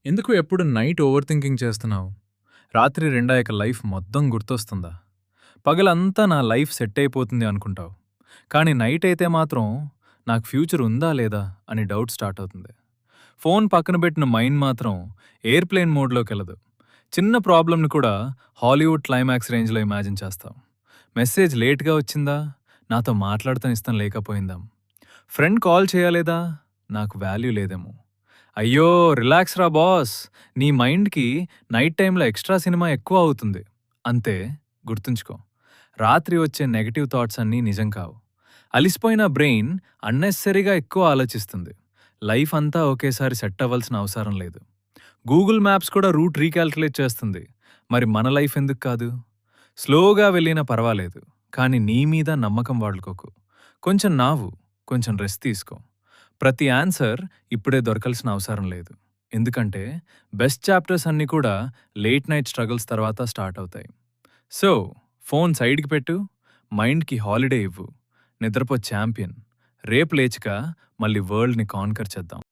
ఎందుకు ఎప్పుడు night over thinking చేస్తున్నావు? రాత్రి రెండయ్యాక లైఫ్ మొత్తం గుర్తొస్తుందా? పగలంతా నా లైఫ్ సెట్ అయిపోతుంది అనుకుంటావు. కానీ నైట్ అయితే మాత్రం నాకు ఫ్యూచర్ ఉందా లేదా అని డౌట్ స్టార్ట్ అవుతుంది. ఫోన్ పక్కన పెట్టిన మైండ్ మాత్రం ఎయిర్‌ప్లేన్ మోడ్‌లోకెళ్ళదు. చిన్న ప్రాబ్లమ్‌ని కూడా హాలీవుడ్ క్లైమాక్స్ రేంజ్‌లో ఇమాజిన్ చేస్తాం. మెసేజ్ లేట్‌గా వచ్చిందా? నాతో మాట్లాడతం ఇష్టం లేకపోయిందా? ఫ్రెండ్ కాల్ చేయలేదా? నాకు వాల్యూ లేదేమో. అయ్యో! రిలాక్స్ రా బాస్. నీ మైండ్‌కి నైట్ టైమ్‌లో ఎక్స్‌ట్రా సినిమా ఎక్కువ అవుతుంది. అంతే గుర్తుంచుకో. రాత్రి వచ్చే నెగెటివ్ థాట్స్ అన్నీ నిజం కావు. అలిసిపోయిన బ్రెయిన్ అన్నెసెసరీగా ఎక్కువ ఆలోచిస్తుంది. లైఫ్ అంతా ఒకేసారి సెట్ అవ్వాల్సిన అవసరం లేదు. గూగుల్ మ్యాప్స్ కూడా రూట్ రీకాలిక్యులేట్ చేస్తుంది. మరి మన లైఫ్ ఎందుకు కాదు? స్లోగా వెళ్ళినా పర్వాలేదు. కానీ నీ మీద నమ్మకం వదులుకోకు. కొంచెం నావు, కొంచెం రెస్ట్ తీసుకో. ప్రతి ఆన్సర్ ఇప్పుడే దొరకాల్సిన అవసరం లేదు. ఎందుకంటే బెస్ట్ చాప్టర్స్ అన్నీ కూడా లేట్ నైట్ స్ట్రగుల్స్ తర్వాత స్టార్ట్ అవుతాయి. సో, ఫోన్ సైడ్‌కి పెట్టు, మైండ్‌కి హాలిడే ఇవ్వు. నిద్రపో ఛాంపియన్. రేపు లేచాక మళ్ళీ వరల్డ్‌ని కాన్కర్ చేద్దాం.